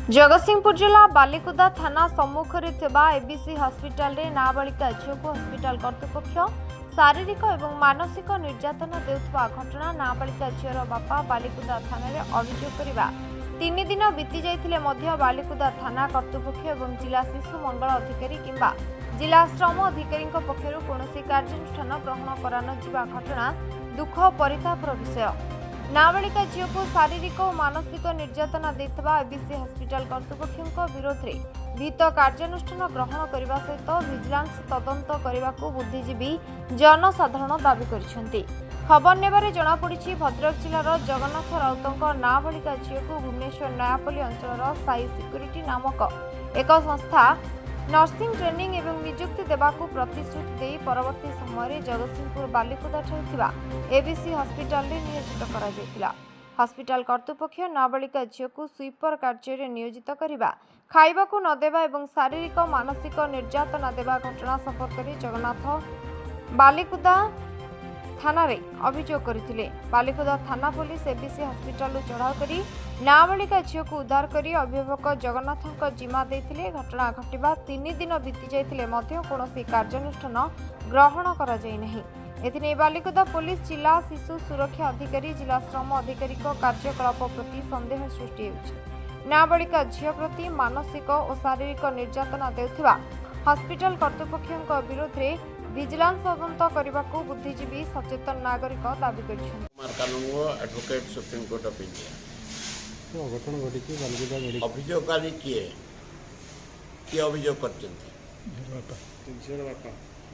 जगतसिंहपुर जिला बालिकुदा थाना सम्मुख एबीसी हस्पिटाल रे नाबालिका झील को हस्पिटाल कर्तृपक्ष शारीरिक और मानसिक निर्यातना देउथबा घटना नाबालिका झीर बापा बालिकुदा थाना रे अभियोग करबा 3 दिन बीती जाइथिले मध्य बालिकुदा थाना कर्तृपक्ष और जिला शिशु मंगल अधिकारी किंबा जिला श्रम अधिकारी पक्षरु कोनोसी कार्यानुष्ठान ग्रहण करान जिबा घटना दुख परितापर विषय। नाबालिका झील को शारीरिक और मानसिक निर्यातना देथिबा एबीसी हस्पिटाल कर्तृपक्ष विरोध में विहित कार्यानुष्ठान ग्रहण करने सहित विजिलेंस तदंत करने को बुद्धिजीवी जनसाधारण दाबी करिसेंती। खबर नेबारे जनापड़ी भद्रक जिलार जगन्नाथ राउतों नाबालिका झील को भुवनेश्वर नयापल्ली अंचल साई सिक्यूरीटी नामक एक संस्था नर्सिंग ट्रेनिंग एवं नियुक्ति देवाकू प्रतिश्रुति दे परवर्ती समय जगतसिंहपुर बालिकुदा ठारे एबीसी हस्पिटाल रे नियोजित करा जायतिला। हस्पिटाल कर्तृपक्ष नाबालिका झील को स्वीपर कार्य नियोजित करने खाइबा को न देवा एवं शारीरिक मानसिक निर्यातना देवा घटना संपर्क में जगन्नाथ बालिकुदा थाना रे अभियोग करथिले। बालिकुदा थाना पुलिस एबीसी हस्पिटाल चढ़ाऊ करी नाबालिका झील को उद्धार करी अभिभावक जगन्नाथ जिम्मा देथिले। घटना घटिबा 3 दिन बीती जाइथिले मध्य कोनोसी कार्यानुष्ठान ग्रहण करा जाय नहीं। एथिने बालिकुदा पुलिस जिला शिशु सुरक्षा अधिकारी जिला श्रम अधिकारी कार्यकलाप प्रति संदेह सृष्टि होछि। नाबालिका झील प्रति मानसिक और शारीरिक निर्यातना देउथिबा हस्पिटाल कर्तृपक्ष विरोध में विजिलेंस तदंत करने को बुद्धिजीवी सचेतन नागरिक दाबी अभियोगकारी किए किए अभियोग कर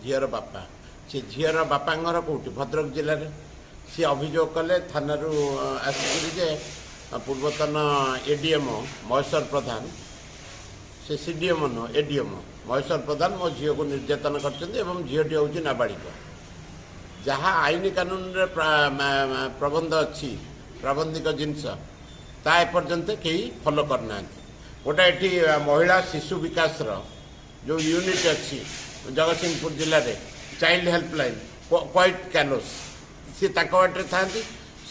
झीर बापा सी झीर बापा कौटी भद्रक जिले में सी अभियोग कले थाना आसिक पूर्वतन एडीएम महेश्वर प्रधान से सीडीएम न एडीएम महेश्वर प्रधान मो झील को निर्यातन कर झीटी हूँ नाबालिका जहाँ आईन कानून रे प्रबंध अच्छी प्राबंधिक जिनस ता एपर्यंत कहीं फॉलो करना गोटे ये महिला शिशु विकास जो यूनिट अच्छी जगतसिंहपुर जिले में चाइल्ड हेल्पलाइन क्वाइट कैलोस सी बाटे था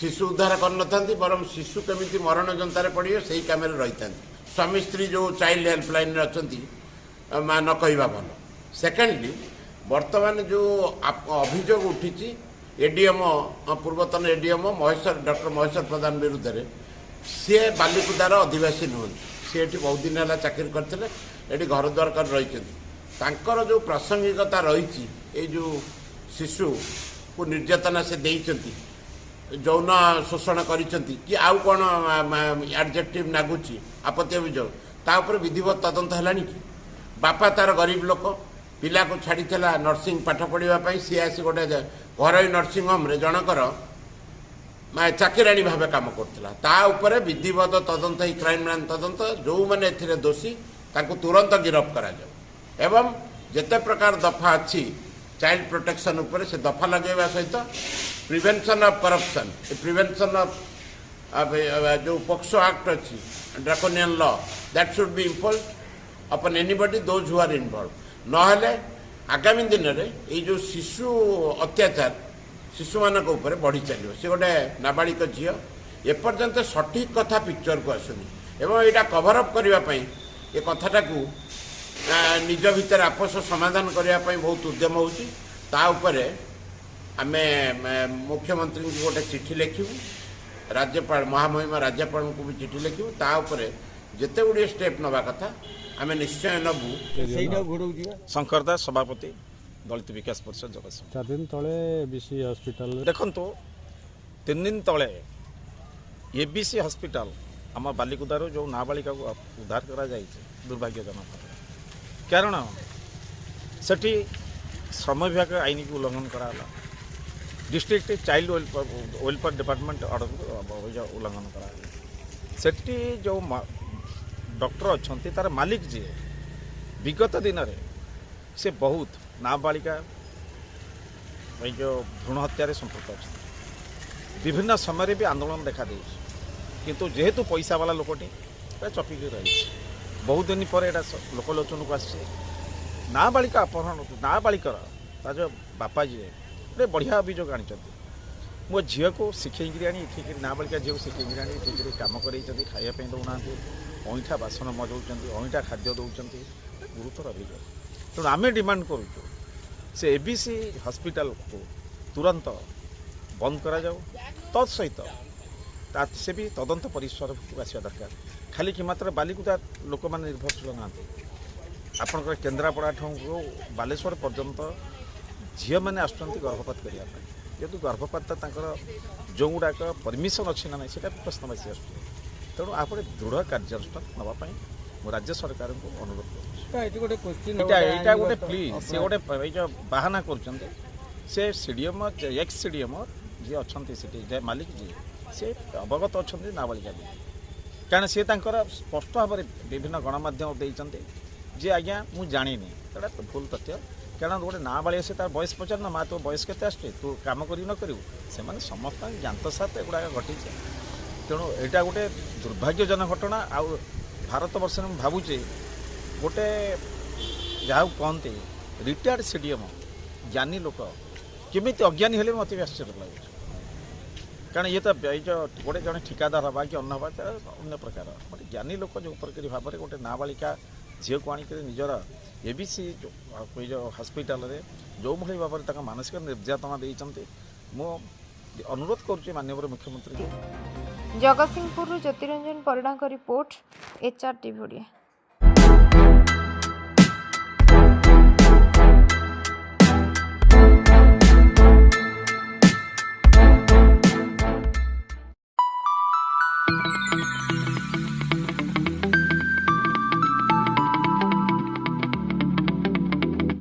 शिशु उद्धार कर बरम शिशु केमी मरण जंतार पड़े से ही कम रही था स्वामी स्त्री जो चाइल्ड हेल्पलाइन अच्छा न कहवा भल। सेकेंडली वर्तमान जो अभियोग उठी एडीएम पूर्वतन एडीएम डॉक्टर महेश्वर प्रधान विरुद्ध में सी बालिकुदार अधिवासी नुहति सी ये बहुत दिन है चाकरी करते ये घर द्वार कर रही जो प्रासंगिकता रही ये जो शिशु को निर्यातना से देइचंती यौन शोषण करिसंती कि आउ कौन एडजेक्टिव नागुची आपत्ति अभियोग ता उपर विधिवत तदंत है कि बापा तार गरीब लोक पिला को छाड़ी नर्सिंग पाठ पढ़ाई सी आसी गोटे घर नर्सिंग होम रे जनकर चाकराणी भाव कम कर विधिवत तदंत ही क्राइम ब्रांच तदंत जो मैंने दोषी ताकू तुरंत गिरफ्त करा एवं जिते प्रकार दफा अच्छी चाइल्ड प्रोटेक्शन उपरे से दफा लगेवा सहित prevention of corruption prevention of जो पोक्सो एक्ट अच्छी draconian law that should be imposed upon anybody those who are involve नहले आगामी दिन में ये जो शिशु अत्याचार शिशु मानक ऊपर बढ़ी चलो सी गोटे नाबालिक झील एपर्यंत सठिक कथा पिक्चर को आसुनी एवं यहाँ कभर अप करने ये कथाटा को निज भितर आपस समाधान करने बहुत उद्यम होपर आम मुख्यमंत्री को गोटे चिठी लिखू राज्यपाल महामहिम राज्यपाल को भी चिठी लिखू तापर जिते गुड़े स्टेप नवा कथा आम निश्चय नबू। शंकर दास सभापति दलित विकास परिषद जगत 4 दिन तले एबीसी हॉस्पिटल देखो 3 दिन तले एबीसी हॉस्पिटल आम बालिकुदार जो नाबालिका को उद्धार करा दुर्भाग्यजनक कारण सेठी श्रम विभाग आईन को उल्लंघन कराला डिस्ट्रिक्ट चाइल्ड वेलफेयर डिपार्टमेंट उल्लंघन कराला सेठी जो डॉक्टर अच्छा तार मालिक जी विगत दिन में से बहुत नाबालिका जो भ्रूण हत्यार संपर्क अच्छा विभिन्न समय भी आंदोलन देखा दे किंतु जेहेतु पैसा वाला लोकटी चपिकी रही बहुत दिन पर लोकलोचन को आसे नाबालिका अपहरण नाबालिकार जो बापा जी गोटे बढ़िया अभियोग आनी मो झील को शिखे आनी नाबालिका झील को शिखे आनी कम कर खावाई दौना ଅଇଁଠା ବାସନ ମଜାଉଛନ୍ତି, ଅଇଁଠା ଖାଦ୍ୟ ଦେଉଛନ୍ତି, ଗୁରୁତର ଅଭିଯୋଗ। ତେଣୁ ଆମେ ଡିମାଣ୍ଡ କରୁଛୁ ସେ ଏବିସି ହସ୍ପିଟାଲକୁ ତୁରନ୍ତ ବନ୍ଦ କରାଯାଉ। ତତ୍ ସହିତ ସେ ବି ତଦନ୍ତ ପରିସରକୁ ଆସିବା ଦରକାର। ଖାଲି କି ମାତ୍ର ବାଲିକୁଦା ଲୋକମାନେ ନିର୍ଭରଶୀଳ ନାହାନ୍ତି। ଆପଣଙ୍କର କେନ୍ଦ୍ରାପଡ଼ାଠୁ ବାଲେଶ୍ୱର ପର୍ଯ୍ୟନ୍ତ ଝିଅମାନେ ଆସୁଛନ୍ତି ଗର୍ଭପାତ କରିବା ପାଇଁ। ଯେହେତୁ ଗର୍ଭପାତ ତାଙ୍କର ଯେଉଁଗୁଡ଼ାକ ପରମିସନ୍ ଅଛି ନା ନାହିଁ ସେଇଟା ପ୍ରଶ୍ନବାଚୀ ଆସୁଛି। ତେଣୁ ଆପଣ ଦୃଢ଼ କାର୍ଯ୍ୟାନୁଷ୍ଠାନ ନେବା ପାଇଁ ମୁଁ ରାଜ୍ୟ ସରକାରଙ୍କୁ ଅନୁରୋଧ କରୁଛି। ଏଇଟା ଗୋଟେ ପ୍ଲିଜ୍ ସେ ଗୋଟେ ଏଇ ଯେଉଁ ବାହାନା କରୁଛନ୍ତି ସେ ସିଡିଏମ୍ ଏକ୍ସ ସିଡିଏମ୍ ଯିଏ ଅଛନ୍ତି ସେଠି ଯେ ମାଲିକ ଯିଏ ସେ ଅବଗତ ଅଛନ୍ତି ନାବାଳିକା ବି, କାରଣ ସେ ତାଙ୍କର ସ୍ପଷ୍ଟ ଭାବରେ ବିଭିନ୍ନ ଗଣମାଧ୍ୟମ ଦେଇଛନ୍ତି ଯେ ଆଜ୍ଞା ମୁଁ ଜାଣିନି। ସେଇଟା ଭୁଲ ତଥ୍ୟ। କାରଣ ଗୋଟେ ନାବାଳିକା ସେ ତାର ବୟସ ପଚାର ନା ମା ତୋ ବୟସ କେତେ ଆସୁଛି, ତୁ କାମ କରିବୁ ନ କରିବୁ, ସେମାନେ ସମସ୍ତଙ୍କ ଜ୍ଞାତ ସାଥ ଏଗୁଡ଼ାକ ଘଟିছে। ତେଣୁ ଏଇଟା ଗୋଟେ ଦୁର୍ଭାଗ୍ୟଜନକ ଘଟଣା। ଆଉ ଭାରତ ବର୍ଷରେ ମୁଁ ଭାବୁଛି ଗୋଟେ ଯାହାକୁ କହନ୍ତି ରିଟାୟାର୍ଡ ସିଡିଏମ୍ ଜ୍ଞାନୀ ଲୋକ କେମିତି ଅଜ୍ଞାନୀ ହେଲେ ମୋତେ ବି ଆଶ୍ଚର୍ଯ୍ୟ ଲାଗୁଛି। କାରଣ ଇଏ ତ ଏଇ ଯେଉଁ ଗୋଟେ ଜଣେ ଠିକାଦାର ହେବା କି ଅନ୍ୟ ହେବା ଅନ୍ୟ ପ୍ରକାର ଗୋଟେ ଜ୍ଞାନୀ ଲୋକ ଯେଉଁ ପ୍ରକାର ଭାବରେ ଗୋଟେ ନାବାଳିକା ଝିଅକୁ ଆଣିକରି ନିଜର ଏବିସି ଏଇ ଯେଉଁ ହସ୍ପିଟାଲରେ ଯେଉଁଭଳି ଭାବରେ ତାଙ୍କ ମାନସିକ ନିର୍ଯାତନା ଦେଇଛନ୍ତି, ମୁଁ ଅନୁରୋଧ କରୁଛି ମାନ୍ୟବର ମୁଖ୍ୟମନ୍ତ୍ରୀଙ୍କୁ। ଜଗତସିଂହପୁରରୁ ଜ୍ୟୋତିରଞ୍ଜନ ପରିଡ଼ାଙ୍କ ରିପୋର୍ଟ, HR ଟିଭି ଓଡ଼ିଆ।